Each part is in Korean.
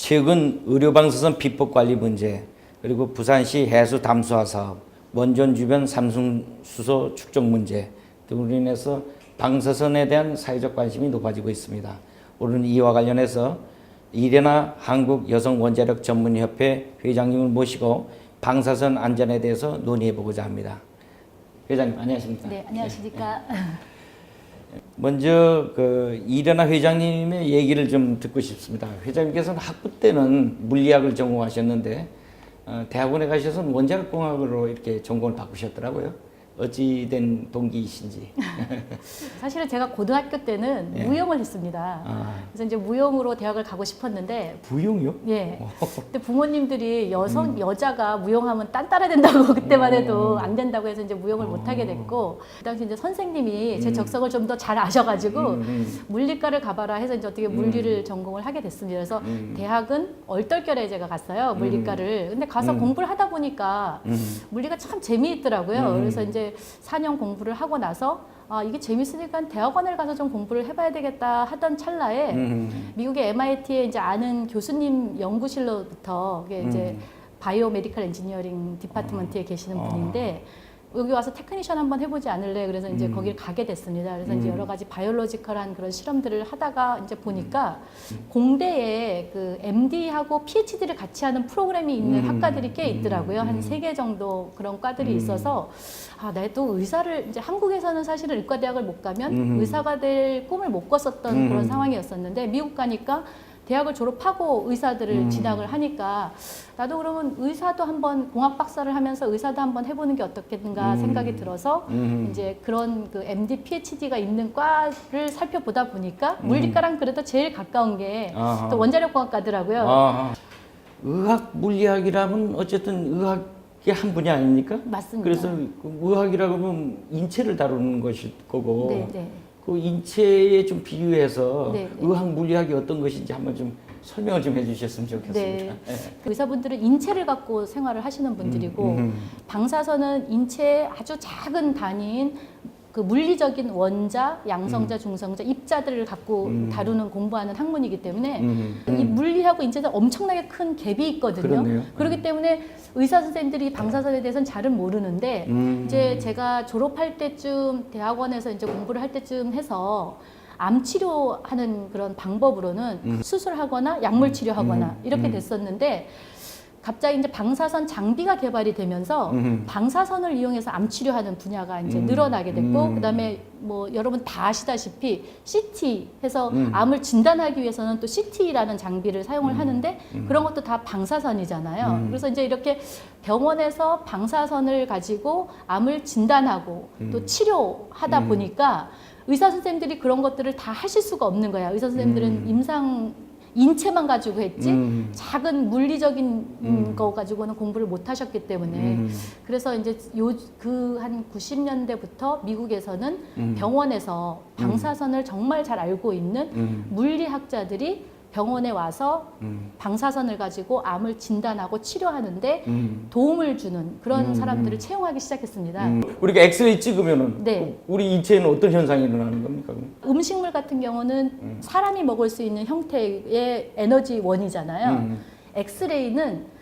최근 의료방사선 비법 관리 문제, 그리고 부산시 해수 담수화 사업, 원전 주변 삼중수소 축적 문제 등으로 인해서 방사선에 대한 사회적 관심이 높아지고 있습니다. 오늘은 이와 관련해서 이레나 한국여성원자력 전문협회 회장님을 모시고 방사선 안전에 대해서 논의해보고자 합니다. 회장님 안녕하십니까? 네, 안녕하십니까? 먼저 이레나 회장님의 얘기를 좀 듣고 싶습니다. 회장님께서는 학부 때는 물리학을 전공하셨는데 대학원에 가셔서는 원자력공학으로 이렇게 전공을 바꾸셨더라고요. 어찌된 동기이신지. 사실은 제가 고등학교 때는 예. 무용을 했습니다. 그래서 이제 무용으로 대학을 가고 싶었는데, 무용이요? 예. 근데 부모님들이 여자가 무용하면 딴따라 된다고 그때만 해도 안 된다고 해서 이제 무용을 못 하게 됐고, 그 당시 이제 선생님이 제 적성을 좀 더 잘 아셔가지고 물리과를 가봐라 해서 이제 어떻게 물리를 전공을 하게 됐습니다. 그래서 대학은 얼떨결에 제가 갔어요, 물리과를. 근데 가서 공부를 하다 보니까 물리가 참 재미있더라고요. 그래서 이제 4년 공부를 하고 나서 이게 재밌으니까 대학원을 가서 좀 공부를 해봐야 되겠다 하던 찰나에 미국의 MIT에 이제 아는 교수님 연구실로부터 이게 이제 바이오 메디컬 엔지니어링 디파트먼트에 계시는 분인데 여기 와서 테크니션 한번 해보지 않을래? 그래서 이제 거기를 가게 됐습니다. 그래서 이제 여러 가지 바이올로지컬한 그런 실험들을 하다가 이제 보니까 공대에 그 MD하고 PhD를 같이 하는 프로그램이 있는 학과들이 꽤 있더라고요. 한 3개 정도 그런 과들이 있어서 나도 의사를 이제 한국에서는 사실은 의과대학을 못 가면 의사가 될 꿈을 못 꿨었던 그런 상황이었었는데 미국 가니까 대학을 졸업하고 의사들을 진학을 하니까 나도 그러면 의사도 한번 공학 박사를 하면서 의사도 한번 해보는 게 어떻겠는가 생각이 들어서 이제 그런 그 MD, PhD가 있는 과를 살펴보다 보니까 물리과랑 그래도 제일 가까운 게 또 원자력공학과더라고요. 의학 물리학이라면 어쨌든 의학의 한 분야 아닙니까? 맞습니다. 그래서 그 의학이라고 하면 인체를 다루는 것일 거고 네, 네. 그 인체에 좀 비유해서 네, 네. 의학 물리학이 어떤 것인지 한번 좀 설명을 좀 해주셨으면 좋겠습니다. 네. 네. 의사분들은 인체를 갖고 생활을 하시는 분들이고 방사선은 인체의 아주 작은 단위인 그 물리적인 원자, 양성자, 중성자, 입자들을 갖고 다루는 공부하는 학문이기 때문에 이 물리하고 인체에서 엄청나게 큰 갭이 있거든요. 그렇네요. 그렇기 때문에 의사 선생님들이 방사선에 대해서는 잘은 모르는데 이제 제가 졸업할 때쯤 대학원에서 이제 공부를 할 때쯤 해서 암 치료하는 그런 방법으로는 수술하거나 약물 치료하거나 이렇게 됐었는데 갑자기 이제 방사선 장비가 개발이 되면서 방사선을 이용해서 암 치료하는 분야가 이제 늘어나게 됐고 그다음에 뭐 여러분 다 아시다시피 CT 해서 암을 진단하기 위해서는 또 CT라는 장비를 사용을 하는데 그런 것도 다 방사선이잖아요. 그래서 이제 이렇게 병원에서 방사선을 가지고 암을 진단하고 또 치료하다 보니까 의사 선생님들이 그런 것들을 다 하실 수가 없는 거야. 의사 선생님들은 인체만 가지고 했지 작은 물리적인 거 가지고는 공부를 못 하셨기 때문에 그래서 이제 그 한 90년대부터 미국에서는 병원에서 방사선을 정말 잘 알고 있는 물리학자들이 병원에 와서 방사선을 가지고 암을 진단하고 치료하는데 도움을 주는 그런 사람들을 채용하기 시작했습니다. 우리가 엑스레이 찍으면은 네. 우리 인체에는 어떤 현상이 일어나는 겁니까? 음식물 같은 경우는 사람이 먹을 수 있는 형태의 에너지 원이잖아요. 엑스레이는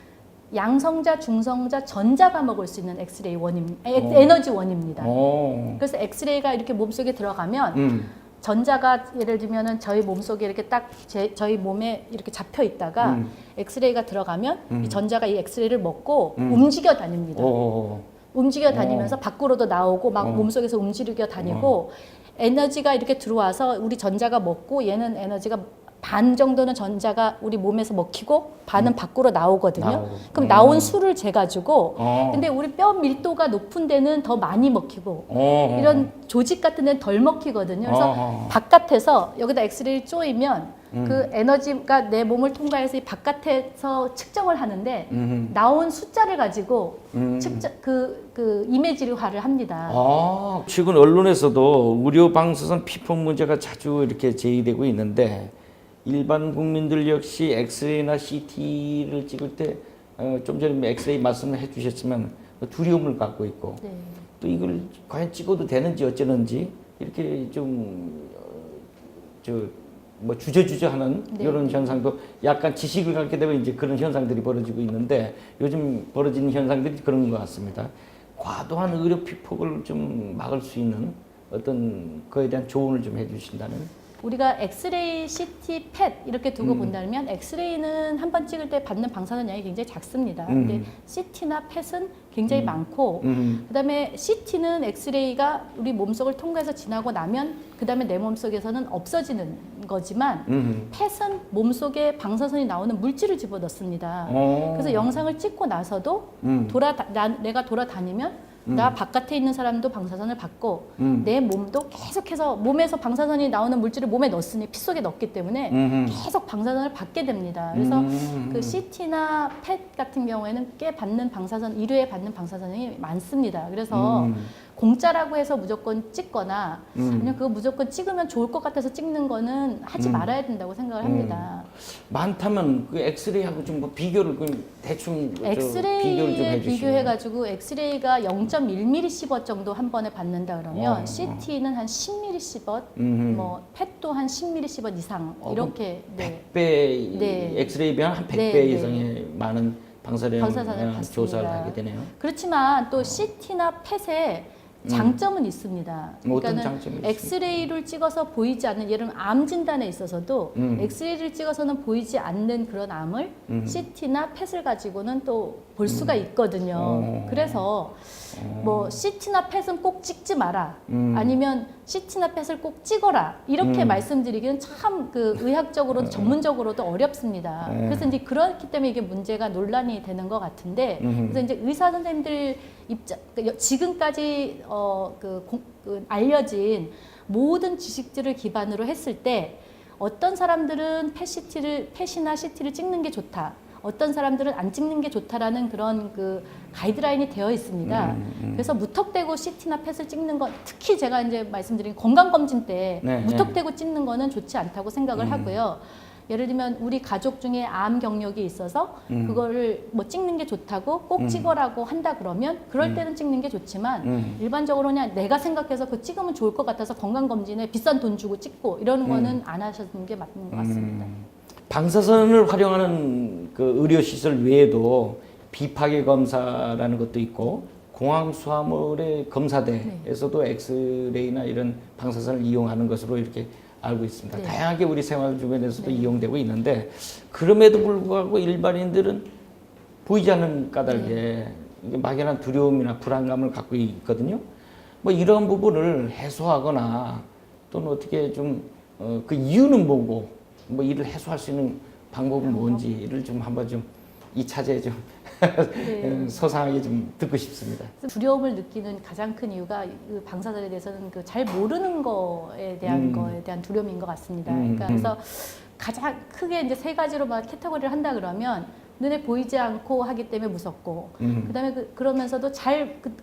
양성자, 중성자, 전자가 먹을 수 있는 엑스레이 에너지 원입니다. 그래서 엑스레이가 이렇게 몸속에 들어가면 전자가 예를 들면은 저희 몸속에 이렇게 딱 저희 몸에 이렇게 잡혀 있다가 엑스레이가 들어가면 이 전자가 이 엑스레이를 먹고 움직여 다닙니다. 움직여 다니면서 밖으로도 나오고 막 몸속에서 움직여 다니고 에너지가 이렇게 들어와서 우리 전자가 먹고 얘는 에너지가 반 정도는 전자가 우리 몸에서 먹히고 반은 밖으로 나오거든요. 그럼 나온 수를 재가지고 근데 우리 뼈 밀도가 높은 데는 더 많이 먹히고 이런 조직 같은 데는 덜 먹히거든요. 그래서 바깥에서 여기다 엑스레이를 쪼이면 그 에너지가 내 몸을 통과해서 이 바깥에서 측정을 하는데 나온 숫자를 가지고 그 이미지화를 합니다. 최근 언론에서도 의료 방사선 피폭 문제가 자주 이렇게 제기되고 있는데 일반 국민들 역시 엑스레이나 CT를 찍을 때 좀 전에 엑스레이 말씀을 해주셨지만 두려움을 갖고 있고 네. 또 이걸 과연 찍어도 되는지 어쩌는지 이렇게 좀 뭐 주저주저하는 네. 이런 현상도 약간 지식을 갖게 되면 이제 그런 현상들이 벌어지고 있는데 요즘 벌어지는 현상들이 그런 것 같습니다. 과도한 의료 피폭을 좀 막을 수 있는 어떤 거에 대한 조언을 좀 해주신다는. 우리가 엑스레이, CT, 펫 이렇게 두고 본다면 엑스레이는 한 번 찍을 때 받는 방사선 양이 굉장히 작습니다. 근데 CT나 펫은 굉장히 많고 그다음에 CT는 엑스레이가 우리 몸속을 통과해서 지나고 나면 그다음에 내 몸속에서는 없어지는 거지만 펫은 몸속에 방사선이 나오는 물질을 집어넣습니다. 그래서 영상을 찍고 나서도 내가 돌아다니면 나 바깥에 있는 사람도 방사선을 받고 내 몸도 계속해서 몸에서 방사선이 나오는 물질을 몸에 넣었으니 피 속에 넣기 때문에 계속 방사선을 받게 됩니다. 그래서 그 CT나 펫 같은 경우에는 꽤 받는 방사선, 1회에 받는 방사선이 많습니다. 그래서 공짜라고 해서 무조건 찍거나 아니면 그거 무조건 찍으면 좋을 것 같아서 찍는 거는 하지 말아야 된다고 생각을 합니다. 많다면 그 엑스레이하고 좀 뭐 비교를 그 대충 비교를 좀 엑스레이에 해주시면. 비교해가지고 엑스레이가 0.1mSv 정도 한 번에 받는다 그러면 CT는 한 10mSv, 뭐 펫도 한 10mSv 이상 이렇게 100배 네. 엑스레이 비하면 한 100배 네, 이상의 많은 방사선을 받습니다. 조사를 하게 되네요. 그렇지만 또 CT나 펫에 장점은 있습니다. 어떤 장점이 있습니까? 엑스레이를 찍어서 보이지 않는, 예를 들면 암 진단에 있어서도 엑스레이를 찍어서는 보이지 않는 그런 암을 CT나 펫을 가지고는 또 볼 수가 있거든요. 그래서 뭐 CT나 펫은 꼭 찍지 마라, 아니면 CT나 펫을 꼭 찍어라 이렇게 말씀드리기는 참 그 의학적으로 전문적으로도 어렵습니다. 그래서 이제 그렇기 때문에 이게 문제가 논란이 되는 것 같은데, 그래서 이제 의사 선생님들 지금까지 알려진 모든 지식들을 기반으로 했을 때 어떤 사람들은 펫이나 CT를 찍는 게 좋다, 어떤 사람들은 안 찍는 게 좋다라는 그런 그 가이드라인이 되어 있습니다. 그래서 무턱대고 CT나 펫을 찍는 건, 특히 제가 이제 말씀드린 건강검진 때 무턱대고 찍는 거는 좋지 않다고 생각을 하고요. 예를 들면 우리 가족 중에 암 경력이 있어서 그거를 뭐 찍는 게 좋다고 꼭 찍어라고 한다 그러면 그럴 때는 찍는 게 좋지만 일반적으로 그냥 내가 생각해서 그 찍으면 좋을 것 같아서 건강검진에 비싼 돈 주고 찍고 이러는 거는 안 하시는 게 맞는 것 같습니다. 방사선을 활용하는 그 의료시설 외에도 비파괴 검사라는 것도 있고 공항 수화물의 검사대에서도 엑스레이나 이런 방사선을 이용하는 것으로 이렇게 알고 있습니다. 네. 다양하게 우리 생활 주변에서도 이용되고 있는데 그럼에도 불구하고 일반인들은 보이지 않는 까닭에 이게 막연한 두려움이나 불안감을 갖고 있거든요. 뭐 이런 부분을 해소하거나 또는 어떻게 좀 그 이유는 뭐고 뭐 이를 해소할 수 있는 방법은 뭔지를 좀 한번 좀 이 차제에 좀 소상하게 좀 듣고 싶습니다. 두려움을 느끼는 가장 큰 이유가 그 방사선에 대해서는 그 잘 모르는 거에 대한 두려움인 것 같습니다. 그러니까 그래서 가장 크게 이제 세 가지로 막 캐터고리를 한다 그러면 눈에 보이지 않고 하기 때문에 무섭고, 그다음에 그러면서도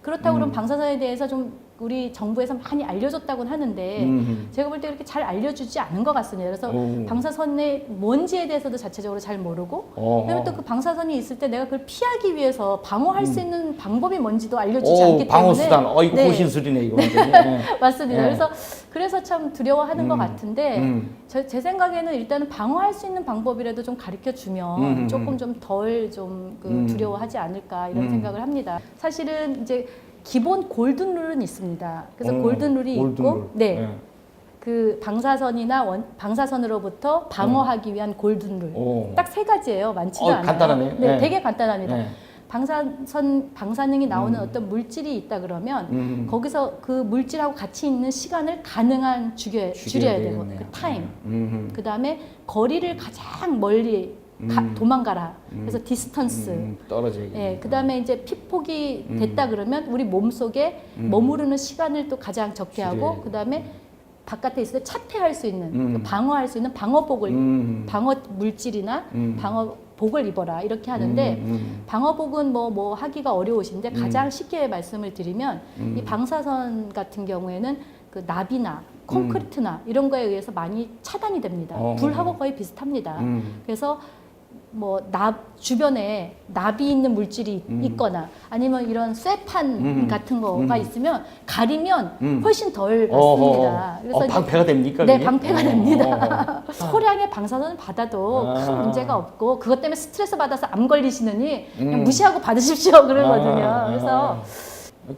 그렇다고 그러면 방사선에 대해서 좀 우리 정부에서 많이 알려줬다고는 하는데 제가 볼 때 그렇게 잘 알려주지 않은 것 같습니다. 그래서 방사선의 뭔지에 대해서도 자체적으로 잘 모르고, 그다음에 또 그 방사선이 있을 때 내가 그걸 피하기 위해서 방어할 수 있는 방법이 뭔지도 알려주지 않기 때문에 방어수단, 이거 네. 고신술이네 이거. 네. 맞습니다. 네. 그래서 참 두려워하는 것 같은데 제 생각에는 일단은 방어할 수 있는 방법이라도 좀 가르쳐 주면 조금 좀 덜 좀 두려워하지 않을까 이런 생각을 합니다. 사실은 이제 기본 골든 룰은 있습니다. 그래서 골든 룰이 있고, 네. 그 방사선으로부터 방어하기 위한 골든 룰. 딱 세 가지예요. 많지도 않아요. 간단하네요. 네, 네. 되게 간단합니다. 네. 방사능이 나오는 어떤 물질이 있다 그러면 거기서 그 물질하고 같이 있는 시간을 가능한 줄여야 되고, 그 타임. 그 다음에 거리를 가장 멀리 도망가라. 그래서 디스턴스. 떨어지게. 예, 그 다음에 이제 피폭이 됐다 그러면 우리 몸 속에 머무르는 시간을 또 가장 적게 하고, 그 다음에 바깥에 있을 때 차폐할 수 있는, 방어할 수 있는 방어복을, 방어 물질이나 방어복을 입어라. 이렇게 하는데, 방어복은 뭐 하기가 어려우신데, 가장 쉽게 말씀을 드리면, 이 방사선 같은 경우에는 그 나비나 콘크리트나 이런 거에 의해서 많이 차단이 됩니다. 불하고 거의 비슷합니다. 그래서 뭐 주변에 납이 있는 물질이 있거나 아니면 이런 쇠판 같은 거가 있으면 가리면 훨씬 덜 받습니다. 그래서 방패가 됩니까? 네, 그게? 방패가 됩니다. 소량의 방사선을 받아도 큰 문제가 없고 그것 때문에 스트레스 받아서 암 걸리시느니 그냥 무시하고 받으십시오 그러거든요. 그래서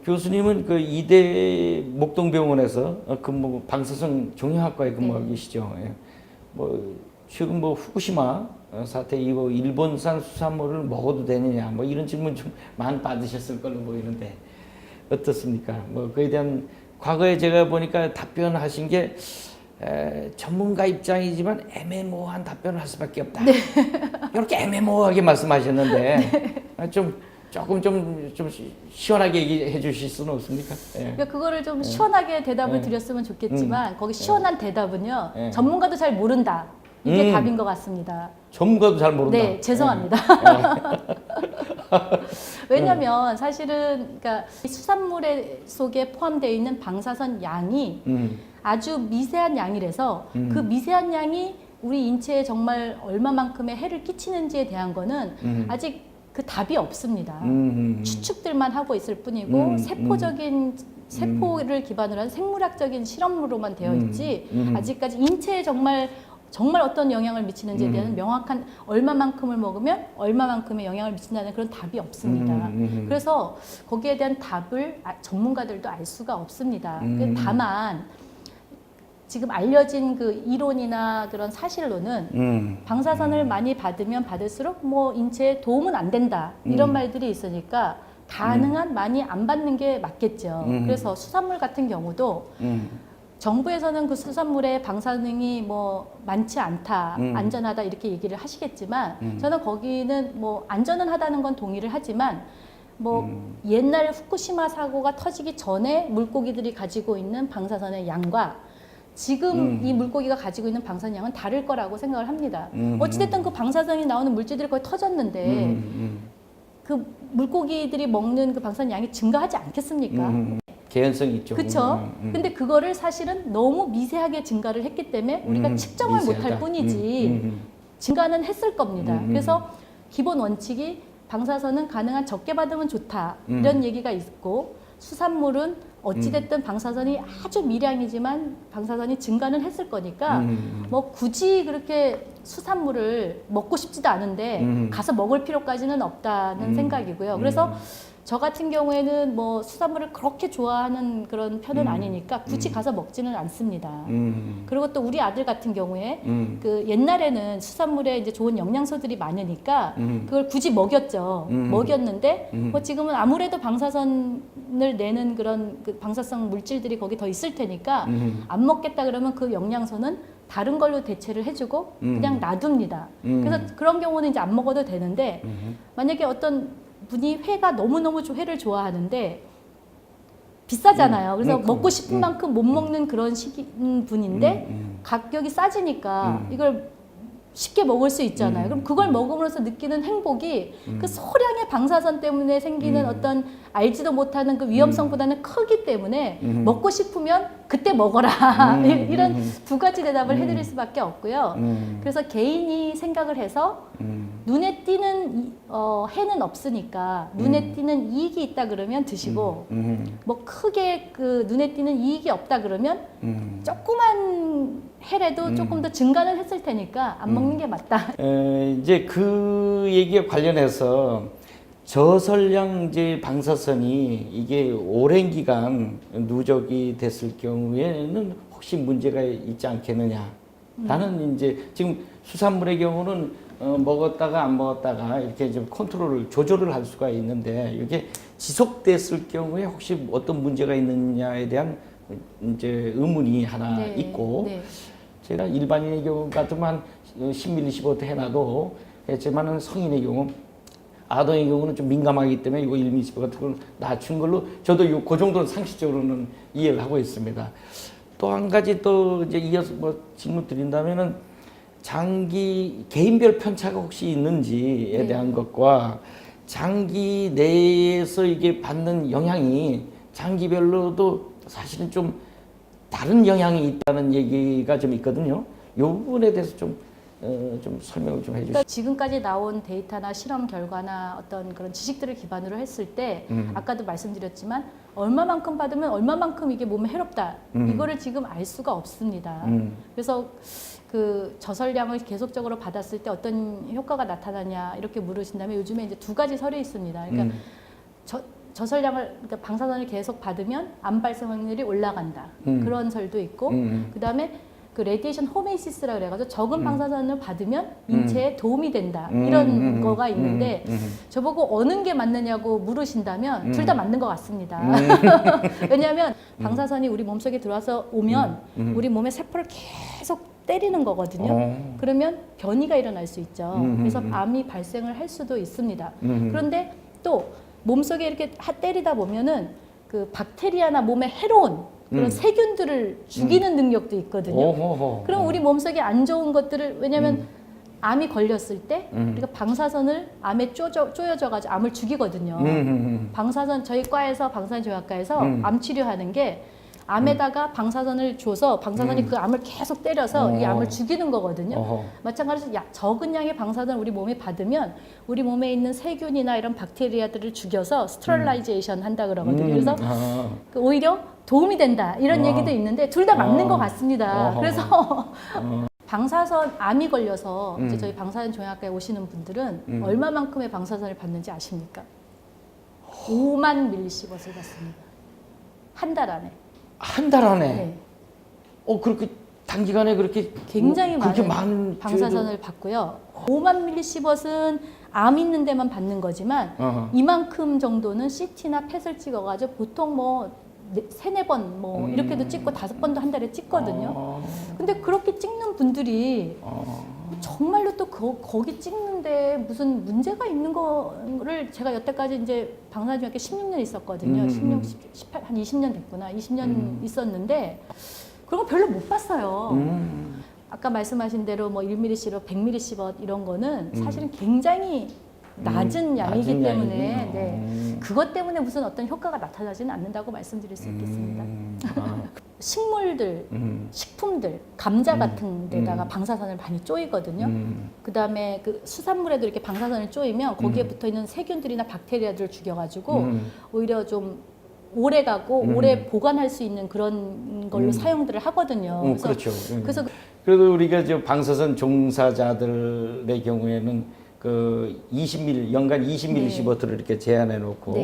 교수님은 그 이대 목동병원에서 방사선 종양학과에 근무하고 계시죠. 예. 뭐 최근 뭐 후쿠시마 사태 이후 일본산 수산물을 먹어도 되느냐 뭐 이런 질문 좀 많이 받으셨을 걸로 보이는데 어떻습니까? 뭐 그에 대한 과거에 제가 보니까 답변하신 게 전문가 입장이지만 애매모호한 답변을 할 수밖에 없다. 이렇게 애매모호하게 말씀하셨는데 조금 좀 시원하게 얘기해 주실 수는 없습니까? 예. 그러니까 그거를 좀 시원하게 대답을 드렸으면 좋겠지만 거기 시원한 대대답은요. 전문가도 잘 모른다. 이게 답인 것 같습니다. 전문가도 잘 모른다. 네, 죄송합니다. 왜냐하면 사실은 그러니까 수산물 속에 포함되어 있는 방사선 양이 아주 미세한 양이라서 그 미세한 양이 우리 인체에 정말 얼마만큼의 해를 끼치는지에 대한 거는 아직 그 답이 없습니다. 추측들만 하고 있을 뿐이고 세포를 기반으로 한 생물학적인 실험으로만 되어 있지 아직까지 인체에 정말 어떤 영향을 미치는지에 대한 명확한 얼마만큼을 먹으면 얼마만큼의 영향을 미친다는 그런 답이 없습니다. 그래서 거기에 대한 답을 전문가들도 알 수가 없습니다. 다만 지금 알려진 그 이론이나 그런 사실로는 방사선을 많이 받으면 받을수록 뭐 인체에 도움은 안 된다 이런 말들이 있으니까 가능한 많이 안 받는 게 맞겠죠. 그래서 수산물 같은 경우도 정부에서는 그 수산물의 방사능이 뭐 많지 않다, 안전하다 이렇게 얘기를 하시겠지만 저는 거기는 뭐 안전은 하다는 건 동의를 하지만 뭐 옛날 후쿠시마 사고가 터지기 전에 물고기들이 가지고 있는 방사선의 양과 지금 이 물고기가 가지고 있는 방사선 양은 다를 거라고 생각을 합니다. 어찌됐든 그 방사선이 나오는 물질들이 거의 터졌는데 그 물고기들이 먹는 그 방사선 양이 증가하지 않겠습니까? 개연성이 있죠. 그렇죠. 근데 그거를 사실은 너무 미세하게 증가를 했기 때문에 우리가 측정을 못할 뿐이지 증가는 했을 겁니다. 그래서 기본 원칙이 방사선은 가능한 적게 받으면 좋다 이런 얘기가 있고 수산물은 어찌됐든 방사선이 아주 미량이지만 방사선이 증가는 했을 거니까 뭐 굳이 그렇게 수산물을 먹고 싶지도 않은데 가서 먹을 필요까지는 없다는 생각이고요. 그래서 저 같은 경우에는 뭐 수산물을 그렇게 좋아하는 그런 편은 아니니까 굳이 가서 먹지는 않습니다. 그리고 또 우리 아들 같은 경우에 그 옛날에는 수산물에 이제 좋은 영양소들이 많으니까 그걸 굳이 먹였죠. 먹였는데 뭐 지금은 아무래도 방사선을 내는 그런 그 방사성 물질들이 거기 더 있을 테니까 안 먹겠다 그러면 그 영양소는 다른 걸로 대체를 해주고 그냥 놔둡니다. 그래서 그런 경우는 이제 안 먹어도 되는데 만약에 어떤 분이 회가 너무너무 회를 좋아하는데 비싸잖아요. 그래서 먹고 싶은 만큼 못 먹는 그런 분인데 가격이 싸지니까 이걸 쉽게 먹을 수 있잖아요. 그럼 그걸 먹음으로써 느끼는 행복이 그 소량의 방사선 때문에 생기는 어떤 알지도 못하는 그 위험성보다는 크기 때문에 먹고 싶으면 그때 먹어라. 이런 두 가지 대답을 해드릴 수밖에 없고요. 그래서 개인이 생각을 해서 눈에 띄는 해는 없으니까 눈에 띄는 이익이 있다 그러면 드시고 뭐 크게 그 눈에 띄는 이익이 없다 그러면 조그만 해라도 조금 더 증가는 했을 테니까 안 먹는 게 맞다. 이제 그 얘기에 관련해서 저설량 이제 방사선이 이게 오랜 기간 누적이 됐을 경우에는 혹시 문제가 있지 않겠느냐. 나는 이제 지금 수산물의 경우는 먹었다가 안 먹었다가 이렇게 좀 컨트롤을 조절을 할 수가 있는데 이게 지속됐을 경우에 혹시 어떤 문제가 있느냐에 대한 이제 의문이 하나 네, 있고 네. 제가 일반인의 경우 같으면 한 10ml, 15도 해놔도 했지만은 성인의 경우 아동의 경우는 좀 민감하기 때문에 이거 1ml, 15 같은 걸 낮춘 걸로 저도 그 정도는 상식적으로는 이해를 하고 있습니다. 또 한 가지 또 이제 이어서 뭐 질문 드린다면은 장기 개인별 편차가 혹시 있는지에 네. 대한 것과 장기 내에서 이게 받는 영향이 장기별로도 사실은 좀 다른 영향이 있다는 얘기가 좀 있거든요. 이 부분에 대해서 좀 좀 설명을 좀 해주시죠. 그러니까 지금까지 나온 데이터나 실험 결과나 어떤 그런 지식들을 기반으로 했을 때 아까도 말씀드렸지만 얼마만큼 받으면 얼마만큼 이게 몸에 해롭다 이거를 지금 알 수가 없습니다. 그래서 그 저설량을 계속적으로 받았을 때 어떤 효과가 나타나냐 이렇게 물으신다면 요즘에 이제 두 가지 설이 있습니다. 그러니까 저설량을 그러니까 방사선을 계속 받으면 암 발생 확률이 올라간다 그런 설도 있고 그 다음에 그 레디에이션 호메이시스라 그래가지고 적은 방사선을 받으면 인체에 도움이 된다 이런 거가 있는데 저보고 어느 게 맞느냐고 물으신다면 둘 다 맞는 것 같습니다. 왜냐하면 방사선이 우리 몸속에 들어와서 오면 우리 몸의 세포를 계속 때리는 거거든요. 그러면 변이가 일어날 수 있죠. 그래서 암이 발생을 할 수도 있습니다. 그런데 또 몸속에 이렇게 때리다 보면은 그 박테리아나 몸에 해로운 그런 세균들을 죽이는 능력도 있거든요. 그럼 우리 몸속에 안 좋은 것들을 왜냐하면 암이 걸렸을 때 우리가 방사선을 암에 쪼여져가지고 암을 죽이거든요. 방사선 저희 과에서 방사선조약과에서 암 치료하는 게 암에다가 방사선을 줘서 방사선이 그 암을 계속 때려서 이 암을 죽이는 거거든요. 마찬가지로 적은 양의 방사선을 우리 몸에 받으면 우리 몸에 있는 세균이나 이런 박테리아들을 죽여서 스테릴라이제이션 한다 그러거든요. 그래서 그 오히려 도움이 된다 이런 얘기도 있는데 둘 다 맞는 것 같습니다. 그래서 방사선 암이 걸려서 이제 저희 방사선 종양학과에 오시는 분들은 얼마만큼의 방사선을 받는지 아십니까? 5만 밀리시버스를 받습니다. 한 달 안에. 한 달 안에. 네. 그렇게 단기간에 그렇게 굉장히 그렇게 많은 방사선을 받고요. 5만 밀리시버스는 암 있는 데만 받는 거지만 이만큼 정도는 CT나 펫을 찍어가지고 보통 뭐 3-4번 뭐 이렇게도 찍고 5번도 한 달에 찍거든요. 근데 그렇게 찍는 분들이 정말로 또 거기 찍는데 무슨 문제가 있는 거를 제가 여태까지 이제 방사선학교 16년 있었거든요. 18, 한 20년 됐구나. 20년 있었는데 그런 거 별로 못 봤어요. 아까 말씀하신 대로 뭐 1mSv, 100mSv 이런 거는 사실은 굉장히 낮은 양이기 때문에 네. 그것 때문에 무슨 어떤 효과가 나타나지는 않는다고 말씀드릴 수 있겠습니다. 식물들, 식품들, 감자 같은 데다가 방사선을 많이 쪼이거든요. 그 다음에 그 수산물에도 이렇게 방사선을 쪼이면 거기에 붙어 있는 세균들이나 박테리아들을 죽여가지고 오히려 좀 오래 가고 오래 보관할 수 있는 그런 걸로 사용들을 하거든요. 그래서 그래도 우리가 저 방사선 종사자들의 경우에는 그 20ml 연간 20mSv를 이렇게 제한해 놓고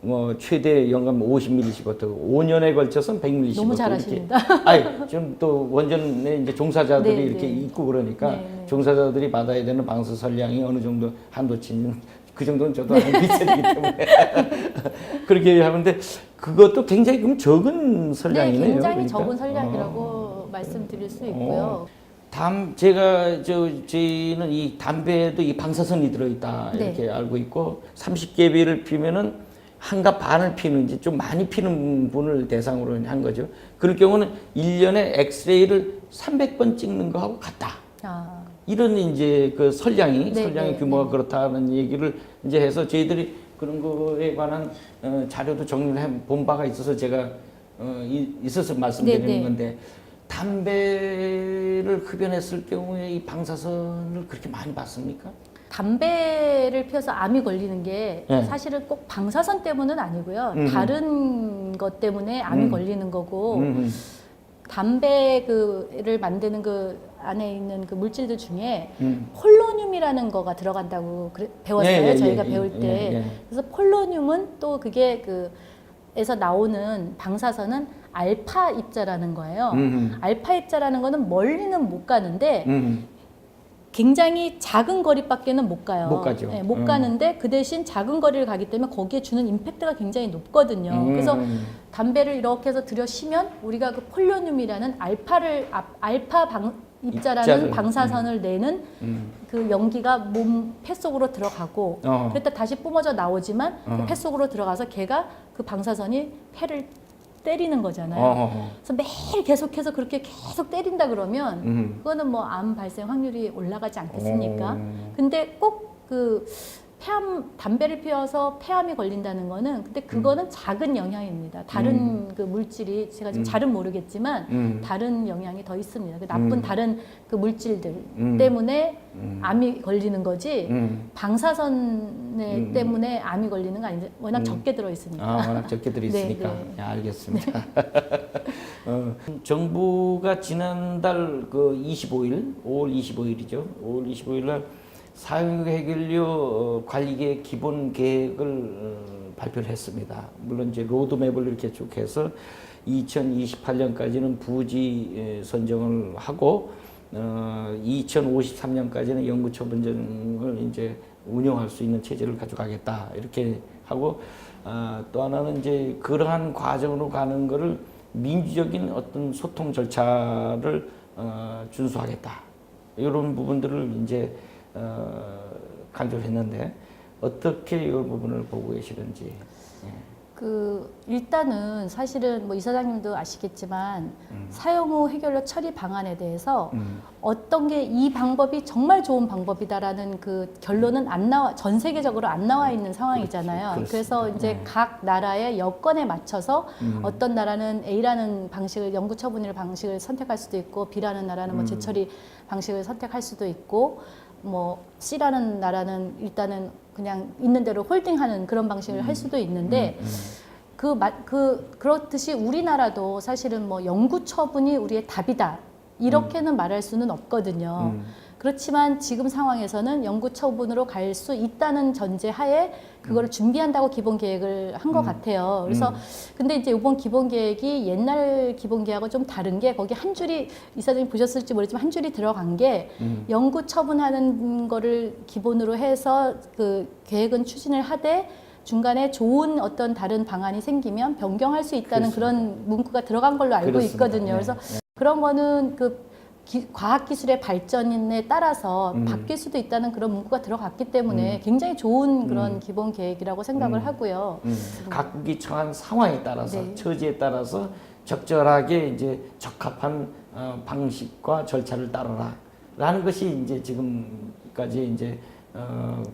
뭐 최대 연간 50mSv 5년에 걸쳐서 100mSv 너무 잘하십니다. 아니 좀 또 원전에 이제 종사자들이 이렇게 있고 그러니까 종사자들이 받아야 되는 방사선량이 어느 정도 한도치는 그 정도는 저도 알고 있어야 되기 때문에 그렇게 하는데 그것도 굉장히 그럼 적은 선량이네요. 네, 굉장히 그러니까. 적은 선량이라고 말씀드릴 수 있고요. 저희는 이 담배에도 이 방사선이 들어있다 이렇게 알고 있고 30개비를 피면은 한갑 반을 피는지 좀 많이 피는 분을 대상으로 한 거죠. 그럴 경우는 1년에 엑스레이를 300번 찍는 거하고 같다. 이런 이제 그 선량이 규모가 그렇다는 얘기를 이제 해서 저희들이 그런 거에 관한 자료도 정리를 해 본 바가 있어서 제가 있어서 말씀드리는 건데 담배를 흡연했을 경우에 이 방사선을 그렇게 많이 받습니까? 담배를 피워서 암이 걸리는 게 사실은 꼭 방사선 때문은 아니고요. 다른 것 때문에 암이 걸리는 거고 담배를 만드는 그 안에 있는 그 물질들 중에 폴로늄이라는 거가 들어간다고 배웠어요. 저희가 배울 때. 그래서 폴로늄은 또 그게 에서 나오는 방사선은 알파 입자라는 거예요. 알파 입자라는 거는 멀리는 못 가는데 굉장히 작은 거리밖에는 못 가요. 못 가죠. 네, 못 가는데 그 대신 작은 거리를 가기 때문에 거기에 주는 임팩트가 굉장히 높거든요. 그래서 담배를 이렇게 해서 들여 쉬면 우리가 그 폴로늄이라는 알파 입자라는 방사선을 내는 그 연기가 몸 폐 속으로 들어가고 그랬다 다시 뿜어져 나오지만 그 폐 속으로 들어가서 걔가 그 방사선이 폐를 때리는 거잖아요. 그래서 매일 계속해서 그렇게 계속 때린다 그러면 그거는 뭐 암 발생 확률이 올라가지 않겠습니까? 근데 꼭 그 담배를 피워서 폐암이 걸린다는 거는 근데 그거는 작은 영향입니다. 다른 그 물질이 제가 지금 잘은 모르겠지만 다른 영향이 더 있습니다. 그 나쁜 다른 그 물질들 때문에 암이 걸리는 거지 방사선 때문에 암이 걸리는 거 아닌데 워낙 적게 들어 있으니까. 워낙 적게 들어 있으니까. 네, 네. 네, 알겠습니다. 정부가 지난달 그 25일, 5월 25일이죠. 5월 25일 날 사용해결료 관리계획 기본 계획을 발표를 했습니다. 물론 이제 로드맵을 이렇게 쭉 해서 2028년까지는 부지 선정을 하고 2053년까지는 영구 처분정을 이제 운영할 수 있는 체제를 가져가겠다 이렇게 하고 또 하나는 이제 그러한 과정으로 가는 거를 민주적인 어떤 소통 절차를 준수하겠다 이런 부분들을 이제 강조를 했는데 어떻게 이 부분을 보고 계시는지. 일단은 사실은 뭐 이사장님도 아시겠지만 사용 후 해결료 처리 방안에 대해서 어떤 게 이 방법이 정말 좋은 방법이다라는 그 결론은 전 세계적으로 안 나와 있는 상황이잖아요. 그래서 이제 각 나라의 여건에 맞춰서 어떤 나라는 A라는 방식을 영구 처분일 방식을 선택할 수도 있고 B라는 나라는 뭐 재처리 방식을 선택할 수도 있고 뭐 C라는 나라는 일단은 그냥 있는 대로 홀딩하는 그런 방식을 할 수도 있는데 그렇듯이 우리나라도 사실은 뭐 영구 처분이 우리의 답이다 이렇게는 말할 수는 없거든요. 그렇지만 지금 상황에서는 영구 처분으로 갈 수 있다는 전제하에 그거를 준비한다고 기본 계획을 한 것 같아요. 그래서 근데 이제 이번 기본 계획이 옛날 기본 계획하고 좀 다른 게 거기 한 줄이 이사장님 보셨을지 모르지만 한 줄이 들어간 게 영구 처분하는 거를 기본으로 해서 그 계획은 추진을 하되 중간에 좋은 어떤 다른 방안이 생기면 변경할 수 있다는 그런 문구가 들어간 걸로 알고 그렇습니다. 있거든요. 그래서 그런 거는 그 과학기술의 발전에 따라서 바뀔 수도 있다는 그런 문구가 들어갔기 때문에 굉장히 좋은 그런 기본 계획이라고 생각을 하고요. 각국이 처한 상황에 따라서 네. 처지에 따라서 적절하게 이제 적합한 방식과 절차를 따르라라는 것이 이제 지금까지 이제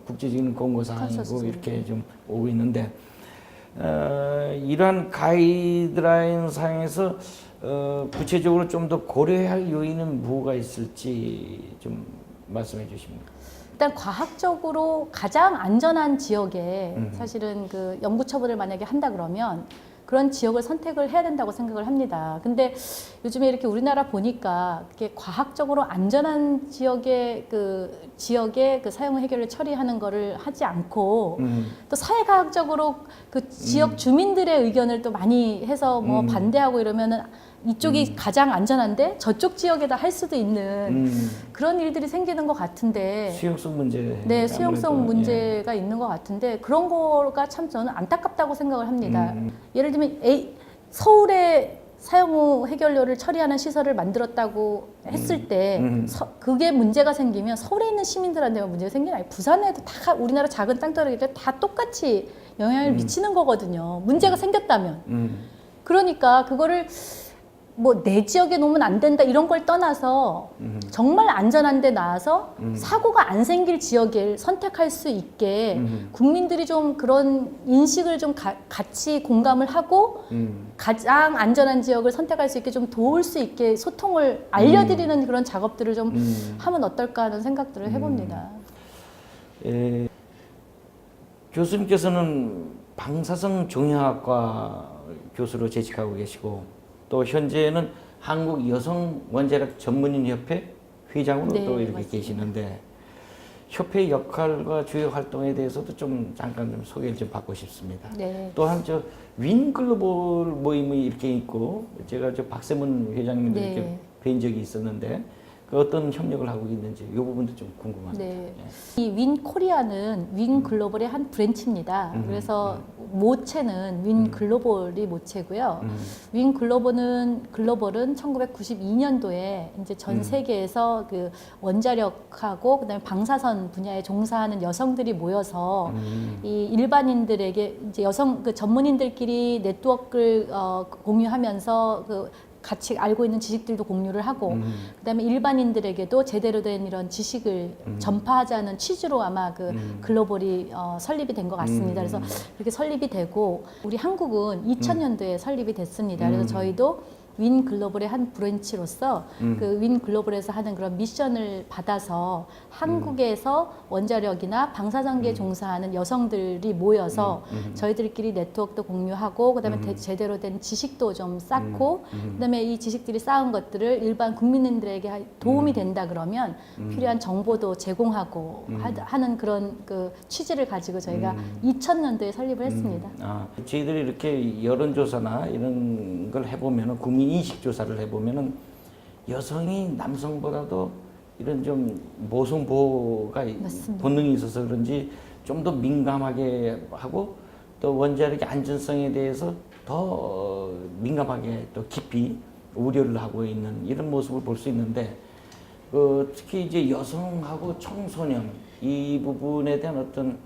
국제적인 권고사항이고 이렇게 좀 오고 있는데 이러한 가이드라인 상에서 구체적으로 좀 더 고려해야 할 요인은 뭐가 있을지 좀 말씀해 주시면. 일단 과학적으로 가장 안전한 지역에 사실은 그 영구 처분을 만약에 한다 그러면 그런 지역을 선택을 해야 된다고 생각을 합니다. 근데 요즘에 이렇게 우리나라 보니까 이렇게 과학적으로 안전한 지역의 그 사용 해결을 처리하는 거를 하지 않고 또 사회과학적으로 그 지역 주민들의 의견을 또 많이 해서 뭐 반대하고 이러면은 이쪽이 가장 안전한데 저쪽 지역에다 할 수도 있는 그런 일들이 생기는 것 같은데 수용성 문제. 네, 수용성 문제가 있는 것 같은데 그런 거가 참 저는 안타깝다고 생각을 합니다. 예를 들면 서울에 사용 후 해결료를 처리하는 시설을 만들었다고 했을 때 그게 문제가 생기면 서울에 있는 시민들한테만 문제가 생기는 아니고 부산에도 다 우리나라 작은 땅덩어리들 다 똑같이 영향을 미치는 거거든요. 문제가 생겼다면. 그러니까 그거를 뭐 내 지역에 놓으면 안 된다 이런 걸 떠나서 정말 안전한 데 나와서 사고가 안 생길 지역을 선택할 수 있게 국민들이 좀 그런 인식을 좀 같이 공감을 하고 가장 안전한 지역을 선택할 수 있게 좀 도울 수 있게 소통을 알려드리는 그런 작업들을 좀 하면 어떨까 하는 생각들을 해봅니다. 교수님께서는 방사성 종양학과 교수로 재직하고 계시고 또 현재는 한국 여성 원자력 전문인 협회 회장으로 네, 또 이렇게 맞습니다. 계시는데 협회 역할과 주요 활동에 대해서도 좀 잠깐 좀 소개를 좀 받고 싶습니다. 네. 또한 저 윈글로벌 모임이 이렇게 있고 제가 저 박세문 회장님도 네. 이렇게 뵌 적이 있었는데 그 어떤 협력을 하고 있는지 이 부분도 좀 궁금합니다. 네. 예. 이 윈 코리아는 윈 글로벌의 한 브랜치입니다. 그래서 모체는 윈 글로벌이 모체고요. 윈 글로벌은 1992년도에 이제 전 세계에서 그 원자력하고 그다음에 방사선 분야에 종사하는 여성들이 모여서 이 일반인들에게 이제 여성 그 전문인들끼리 네트워크를 공유하면서 그 같이 알고 있는 지식들도 공유를 하고 그다음에 일반인들에게도 제대로 된 이런 지식을 전파하자는 취지로 아마 그 글로벌이 설립이 된 것 같습니다. 그래서 이렇게 설립이 되고 우리 한국은 2000년도에 설립이 됐습니다. 그래서 저희도 윈 글로벌의 한 브랜치로서 그 윈 글로벌에서 하는 그런 미션을 받아서 한국에서 원자력이나 방사선계에 종사하는 여성들이 모여서 저희들끼리 네트워크도 공유하고 그다음에 제대로 된 지식도 좀 쌓고 그다음에 이 지식들이 쌓은 것들을 일반 국민들에게 도움이 된다 그러면 필요한 정보도 제공하고 하는 그런 그 취지를 가지고 저희가 2000년도에 설립을 했습니다. 저희들이 이렇게 여론조사나 이런 걸 해보면은 국민 인식조사를 해보면은 여성이 남성보다도 이런 좀 모성 보호가 맞습니다. 본능이 있어서 그런지 좀 더 민감하게 하고 또 원자력의 안전성에 대해서 더 민감하게 또 깊이 우려를 하고 있는 이런 모습을 볼 수 있는데 특히 이제 여성하고 청소년 이 부분에 대한 어떤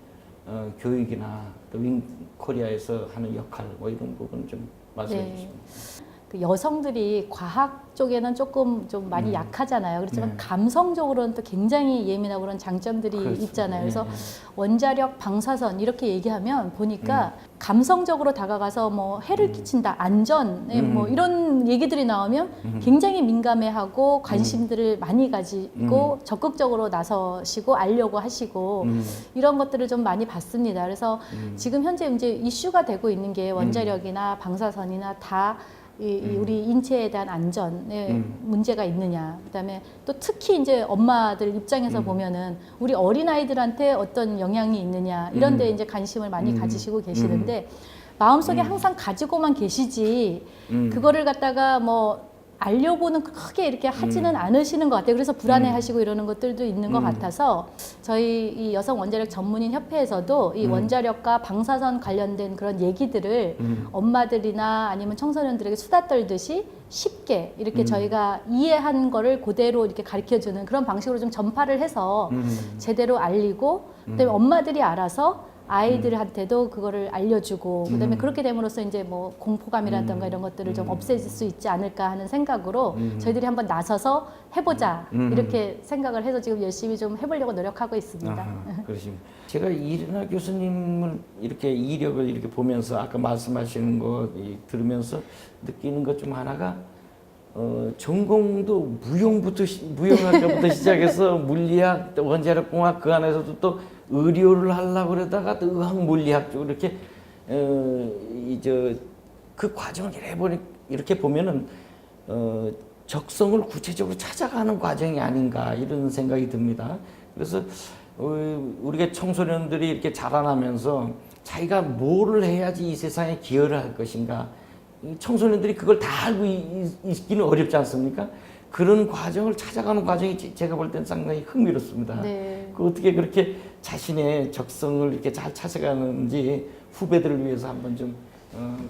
교육이나 또 윈코리아에서 하는 역할 뭐 이런 부분 좀 말씀해 주시면. 그 여성들이 과학 쪽에는 조금 좀 많이 약하잖아요. 그렇지만 감성적으로는 또 굉장히 예민하고 그런 장점들이 그렇습니다. 있잖아요. 그래서 원자력, 방사선 이렇게 얘기하면 보니까 감성적으로 다가가서 뭐 해를 끼친다, 안전에 뭐 이런 얘기들이 나오면 굉장히 민감해하고 관심들을 많이 가지고 적극적으로 나서시고 알려고 하시고 이런 것들을 좀 많이 봤습니다. 그래서 지금 현재 이제 이슈가 되고 있는 게 원자력이나 방사선이나 다 우리 인체에 대한 안전에 문제가 있느냐. 그다음에 또 특히 이제 엄마들 입장에서 보면은 우리 어린아이들한테 어떤 영향이 있느냐. 이런 데 이제 관심을 많이 가지시고 계시는데 마음속에 항상 가지고만 계시지 그거를 갖다가 뭐 알려보는 크게 이렇게 하지는 않으시는 것 같아요. 그래서 불안해하시고 이러는 것들도 있는 것 같아서 저희 이 여성 원자력 전문인 협회에서도 이 원자력과 방사선 관련된 그런 얘기들을 엄마들이나 아니면 청소년들에게 수다 떨듯이 쉽게 이렇게 저희가 이해한 거를 그대로 이렇게 가르쳐주는 그런 방식으로 좀 전파를 해서 제대로 알리고 그다음에 엄마들이 알아서 아이들한테도 그거를 알려주고 그다음에 그렇게 됨으로써 이제 뭐 공포감이라든가 이런 것들을 좀 없애질 수 있지 않을까 하는 생각으로 저희들이 한번 나서서 해보자 이렇게 생각을 해서 지금 열심히 좀 해보려고 노력하고 있습니다. 그러십니다. 제가 이ren아 교수님을 이렇게 이력을 이렇게 보면서 아까 말씀하시는 거 들으면서 느끼는 것 중 하나가 전공도 무용학과부터 시작해서 물리학, 원자력공학 그 안에서도 또 의료를 하려고 그러다가 또 의학 물리학 쪽으로 이렇게 그 과정을 이렇게 보면은 적성을 구체적으로 찾아가는 과정이 아닌가 이런 생각이 듭니다. 그래서 우리가 청소년들이 이렇게 자라나면서 자기가 뭐를 해야지 이 세상에 기여를 할 것인가 청소년들이 그걸 다 알고 있기는 어렵지 않습니까? 그런 과정을 찾아가는 과정이 제가 볼 때는 상당히 흥미롭습니다. 네. 어떻게 그렇게 자신의 적성을 이렇게 잘 찾아가는지 후배들을 위해서 한번 좀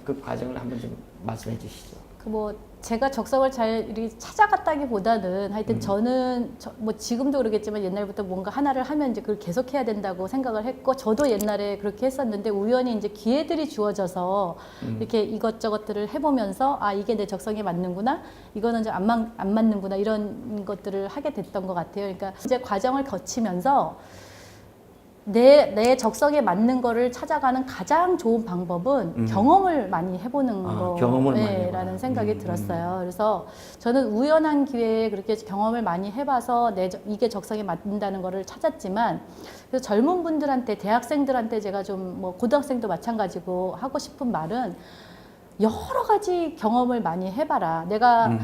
그 과정을 한번 좀 말씀해 주시죠. 그 뭐 제가 적성을 잘 이렇게 찾아갔다기보다는 하여튼 저는 뭐 지금도 그러겠지만 옛날부터 뭔가 하나를 하면 이제 그걸 계속해야 된다고 생각을 했고 저도 옛날에 그렇게 했었는데 우연히 이제 기회들이 주어져서 이렇게 이것저것들을 해보면서 아 이게 내 적성에 맞는구나 이거는 좀 안 맞는구나 이런 것들을 하게 됐던 것 같아요. 그러니까 이제 과정을 거치면서 내 적성에 맞는 거를 찾아가는 가장 좋은 방법은 경험을 많이 해보는 거라는 생각이 들었어요. 그래서 저는 우연한 기회에 그렇게 경험을 많이 해봐서 이게 적성에 맞는다는 거를 찾았지만 그래서 젊은 분들한테 대학생들한테 제가 좀 뭐 고등학생도 마찬가지고 하고 싶은 말은 여러 가지 경험을 많이 해봐라. 내가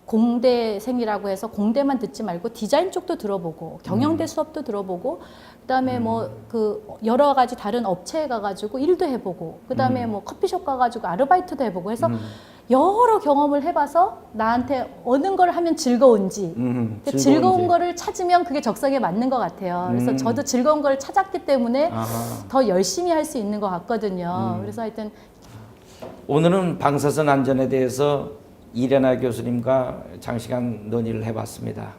공대생이라고 해서 공대만 듣지 말고 디자인 쪽도 들어보고 경영대 수업도 들어보고 그다음에 뭐 그 여러 가지 다른 업체에 가가지고 일도 해보고 그다음에 뭐 커피숍 가가지고 아르바이트도 해보고 해서 여러 경험을 해봐서 나한테 어느 걸 하면 즐거운지 즐거운 거를 찾으면 그게 적성에 맞는 것 같아요. 그래서 저도 즐거운 걸 찾았기 때문에 더 열심히 할 수 있는 것 같거든요. 그래서 하여튼 오늘은 방사선 안전에 대해서 이ren아 교수님과 장시간 논의를 해봤습니다.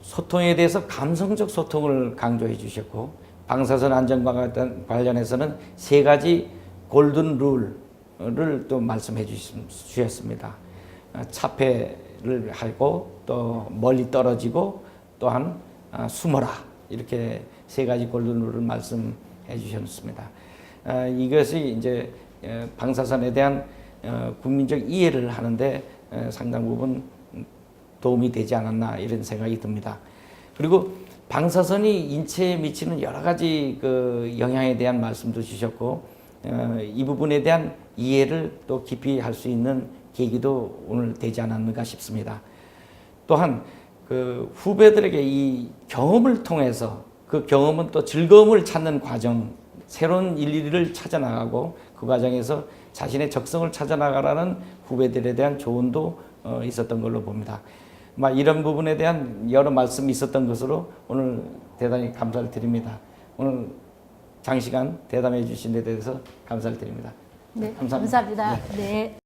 소통에 대해서 감성적 소통을 강조해 주셨고 방사선 안전과 관련해서는 3가지 골든 룰을 또 말씀해 주셨습니다. 차폐를 하고 또 멀리 떨어지고 또한 숨어라 이렇게 세 가지 골든룰을 말씀해 주셨습니다. 이것이 이제 방사선에 대한 국민적 이해를 하는데 상당 부분 도움이 되지 않았나 이런 생각이 듭니다. 그리고 방사선이 인체에 미치는 여러 가지 그 영향에 대한 말씀도 주셨고 이 부분에 대한 이해를 또 깊이 할 수 있는 계기도 오늘 되지 않았는가 싶습니다. 또한 그 후배들에게 이 경험을 통해서 그 경험은 또 즐거움을 찾는 과정, 새로운 일리를 찾아 나가고 그 과정에서 자신의 적성을 찾아 나가라는 후배들에 대한 조언도 있었던 걸로 봅니다. 이런 부분에 대한 여러 말씀이 있었던 것으로 오늘 대단히 감사를 드립니다. 오늘 장시간 대담해 주신 데 대해서 감사를 드립니다. 네, 감사합니다. 감사합니다. 네.